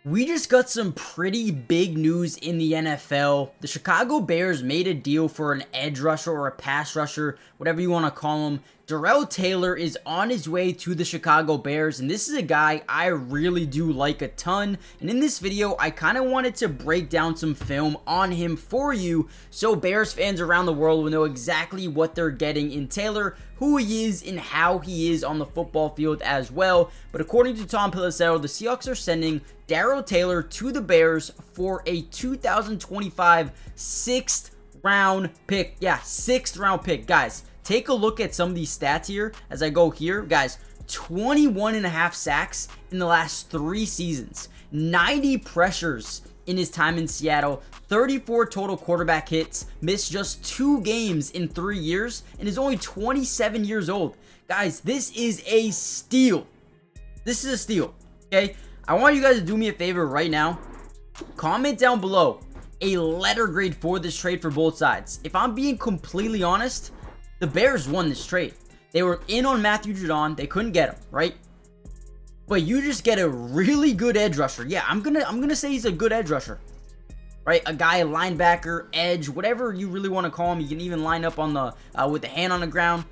We just got some pretty big news in the NFL. The Chicago Bears made a deal for an edge rusher or a pass rusher, whatever you want to call him. Darrell Taylor is on his way to the Chicago Bears, and this is a guy I really do like a ton. And in this video, I kind of wanted to break down some film on him for you so Bears fans around the world will know exactly what they're getting in Taylor, who he is, and how he is on the football field as well. But according to Tom Pelissero, the Seahawks are sending Darrell Taylor to the Bears for a 2025 6th round pick. Yeah, 6th round pick. Guys, take a look at some of these stats here as I go here. Guys, 21.5 sacks in the last 3 seasons, 90 pressures in his time in Seattle, 34 total quarterback hits, missed just 2 games in 3 years, and is only 27 years old. Guys, this is a steal. This is a steal, okay? I want you guys to do me a favor right now. Comment down below a letter grade for this trade for both sides. If I'm being completely honest, the Bears won this trade. They were in on Matthew Judon. They couldn't get him, right? But you just get a really good edge rusher. Yeah, I'm gonna say he's a good edge rusher, right? A guy, a linebacker, edge, whatever you really want to call him. You can even line up on the with the hand on the ground.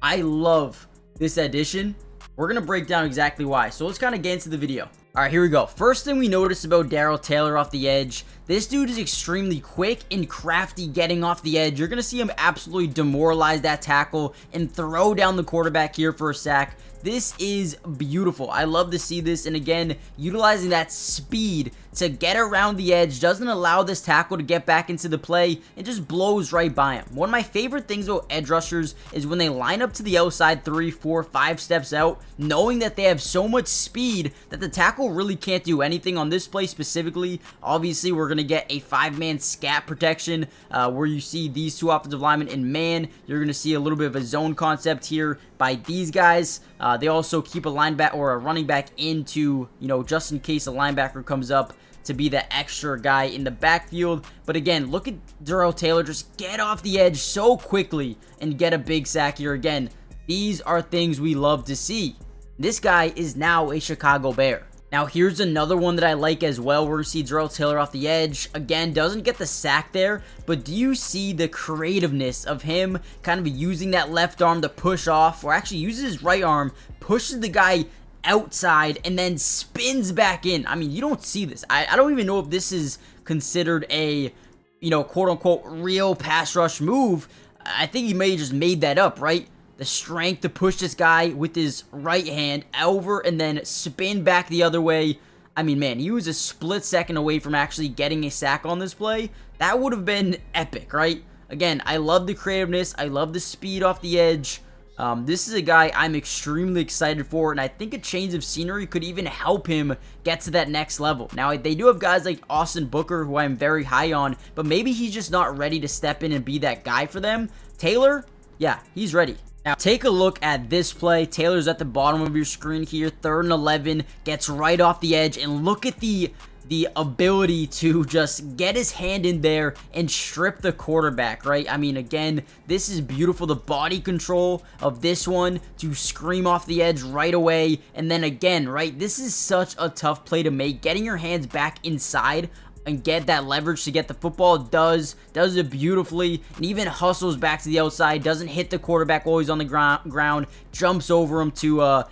I love this addition. We're gonna break down exactly why. So let's kind of get into the video. All right, here we go. First thing we notice about Darrell Taylor off the edge, this dude is extremely quick and crafty getting off the edge. You're going to see him absolutely demoralize that tackle and throw down the quarterback here for a sack. This is beautiful. I love to see this. And again, utilizing that speed to get around the edge doesn't allow this tackle to get back into the play. It just blows right by him. One of my favorite things about edge rushers is when they line up to the outside 3, 4, 5 steps out, knowing that they have so much speed that the tackle really can't do anything on this play specifically. Obviously, we're going to get a 5-man scat protection where you see these 2 offensive linemen in man. You're going to see a little bit of a zone concept here by these guys. They also keep a linebacker or a running back into, just in case a linebacker comes up to be the extra guy in the backfield. But again, look at Darrell Taylor just get off the edge so quickly and get a big sack here. Again, these are things we love to see. This guy is now a Chicago Bear. Now, here's another one that I like as well. We're going to see Darrell Taylor off the edge. Again, doesn't get the sack there, but do you see the creativeness of him kind of using that left arm to push off, or actually uses his right arm, pushes the guy outside, and then spins back in? I mean, you don't see this. I don't even know if this is considered a, quote-unquote real pass rush move. I think he may have just made that up, right? The strength to push this guy with his right hand over and then spin back the other way. I mean, man, he was a split second away from actually getting a sack on this play. That would have been epic, right? Again, I love the creativeness. I love the speed off the edge. This is a guy I'm extremely excited for, and I think a change of scenery could even help him get to that next level. Now, they do have guys like Austin Booker, who I'm very high on, but maybe he's just not ready to step in and be that guy for them. Taylor, yeah, he's ready. Now, take a look at this play. Taylor's at the bottom of your screen here. 3rd and 11. Gets right off the edge. And look at the ability to just get his hand in there and strip the quarterback, right? I mean, again, this is beautiful. The body control of this one to scream off the edge right away. And then again, right, this is such a tough play to make. Getting your hands back inside and get that leverage to get the football does it beautifully, and even hustles back to the outside, doesn't hit the quarterback while he's on the ground, jumps over him to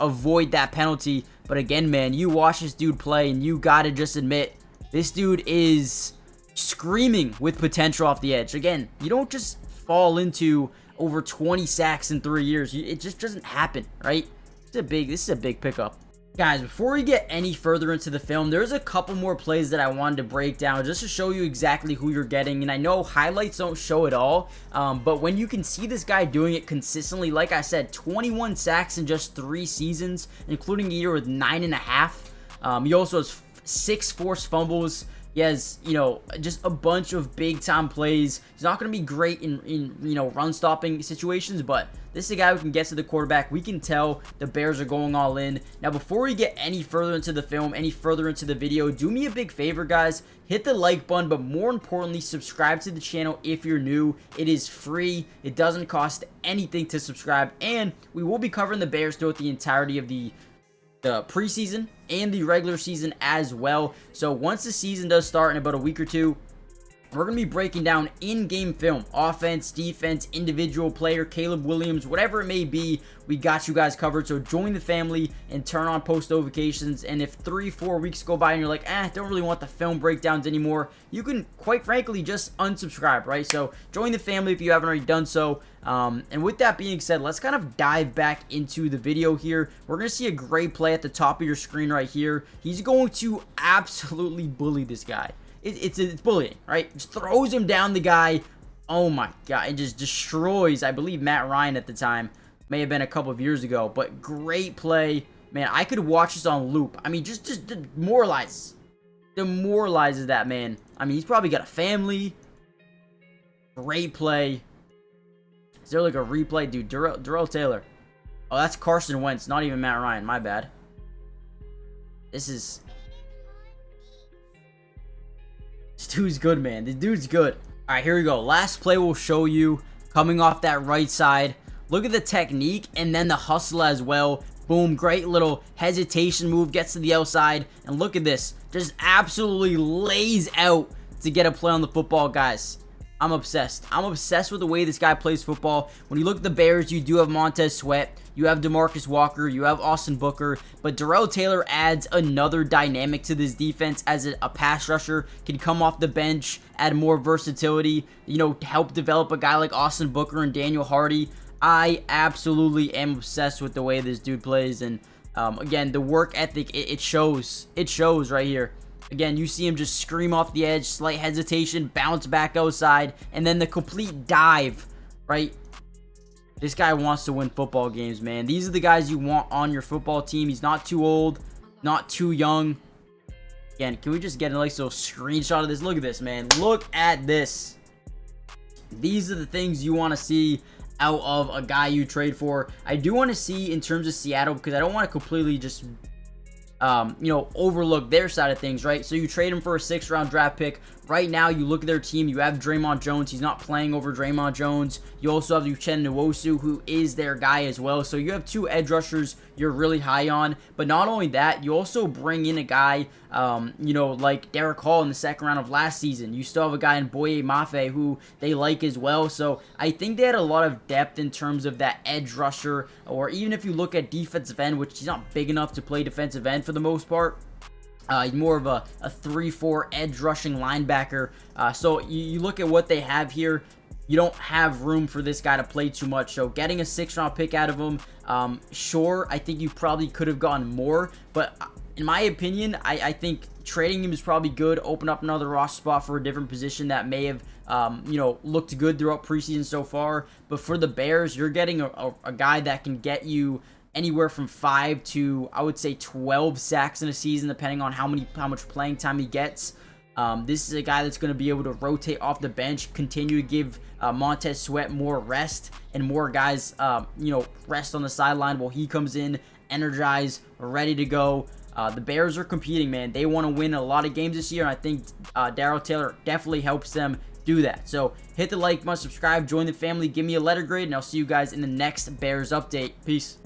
avoid that penalty. But again, man, you watch this dude play and you gotta just admit, this dude is screaming with potential off the edge. Again, you don't just fall into over 20 sacks in 3 years. It just doesn't happen, right? This is a big pickup. Guys, before we get any further into the film, there's a couple more plays that I wanted to break down just to show you exactly who you're getting. And I know highlights don't show it all, but when you can see this guy doing it consistently, like I said, 21 sacks in just 3 seasons, including a year with 9.5. He also has 6 forced fumbles. He has, just a bunch of big-time plays. He's not going to be great in run-stopping situations, but this is a guy who can get to the quarterback. We can tell the Bears are going all in. Now, before we get any further into the film, any further into the video, do me a big favor, guys. Hit the like button, but more importantly, subscribe to the channel if you're new. It is free. It doesn't cost anything to subscribe, and we will be covering the Bears throughout the entirety of the the preseason and the regular season as well. So once the season does start in about a week or two, we're going to be breaking down in-game film, offense, defense, individual player, Caleb Williams, whatever it may be. We got you guys covered. So join the family and turn on post notifications. And if 3-4 weeks go by and you're like, don't really want the film breakdowns anymore, you can quite frankly just unsubscribe, right? So join the family if you haven't already done so. And with that being said, let's kind of dive back into the video here. We're going to see a great play at the top of your screen right here. He's going to absolutely bully this guy. It's bullying, right? Just throws him down the guy. Oh my god. It just destroys, I believe, Matt Ryan at the time. May have been a couple of years ago. But great play. Man, I could watch this on loop. I mean, just demoralizes that man. I mean, he's probably got a family. Great play. Is there like a replay? Dude, Darrell Taylor. Oh, that's Carson Wentz, not even Matt Ryan. My bad. This dude's good, man. This dude's good. All right, here we go. Last play we'll show you. Coming off that right side. Look at the technique and then the hustle as well. Boom, great little hesitation move. Gets to the outside. And look at this. Just absolutely lays out to get a play on the football, guys. I'm obsessed. I'm obsessed with the way this guy plays football. When you look at the Bears, you do have Montez Sweat. You have DeMarcus Walker. You have Austin Booker. But Darrell Taylor adds another dynamic to this defense as a pass rusher. Can come off the bench, add more versatility, help develop a guy like Austin Booker and Daniel Hardy. I absolutely am obsessed with the way this dude plays. And again, the work ethic, it shows. It shows right here. Again, you see him just scream off the edge, slight hesitation, bounce back outside, and then the complete dive, right? This guy wants to win football games, man. These are the guys you want on your football team. He's not too old, not too young. Again, can we just get a nice little screenshot of this? Look at this, man. Look at this. These are the things you want to see out of a guy you trade for. I do want to see in terms of Seattle, because I don't want to completely just overlook their side of things, right? So you trade him for a 6th round draft pick. Right now, you look at their team, you have Draymond Jones. He's not playing over Draymond Jones. You also have Uchenna Nwosu, who is their guy as well. So you have 2 edge rushers you're really high on. But not only that, you also bring in a guy, like Derek Hall in the 2nd round of last season. You still have a guy in Boye Mafe who they like as well. So I think they had a lot of depth in terms of that edge rusher. Or even if you look at defensive end, which he's not big enough to play defensive end for the most part. He's more of a 3-4 edge rushing linebacker. So you look at what they have here. You don't have room for this guy to play too much. So getting a 6th round pick out of him, sure, I think you probably could have gotten more. But in my opinion, I think trading him is probably good. Open up another roster spot for a different position that may have, looked good throughout preseason so far. But for the Bears, you're getting a guy that can get you anywhere from 5 to, I would say, 12 sacks in a season, depending on how much playing time he gets. This is a guy that's going to be able to rotate off the bench, continue to give Montez Sweat more rest, and more guys, rest on the sideline while he comes in, energized, ready to go. The Bears are competing, man. They want to win a lot of games this year, and I think Darrell Taylor definitely helps them do that. So hit the like button, subscribe, join the family, give me a letter grade, and I'll see you guys in the next Bears update. Peace.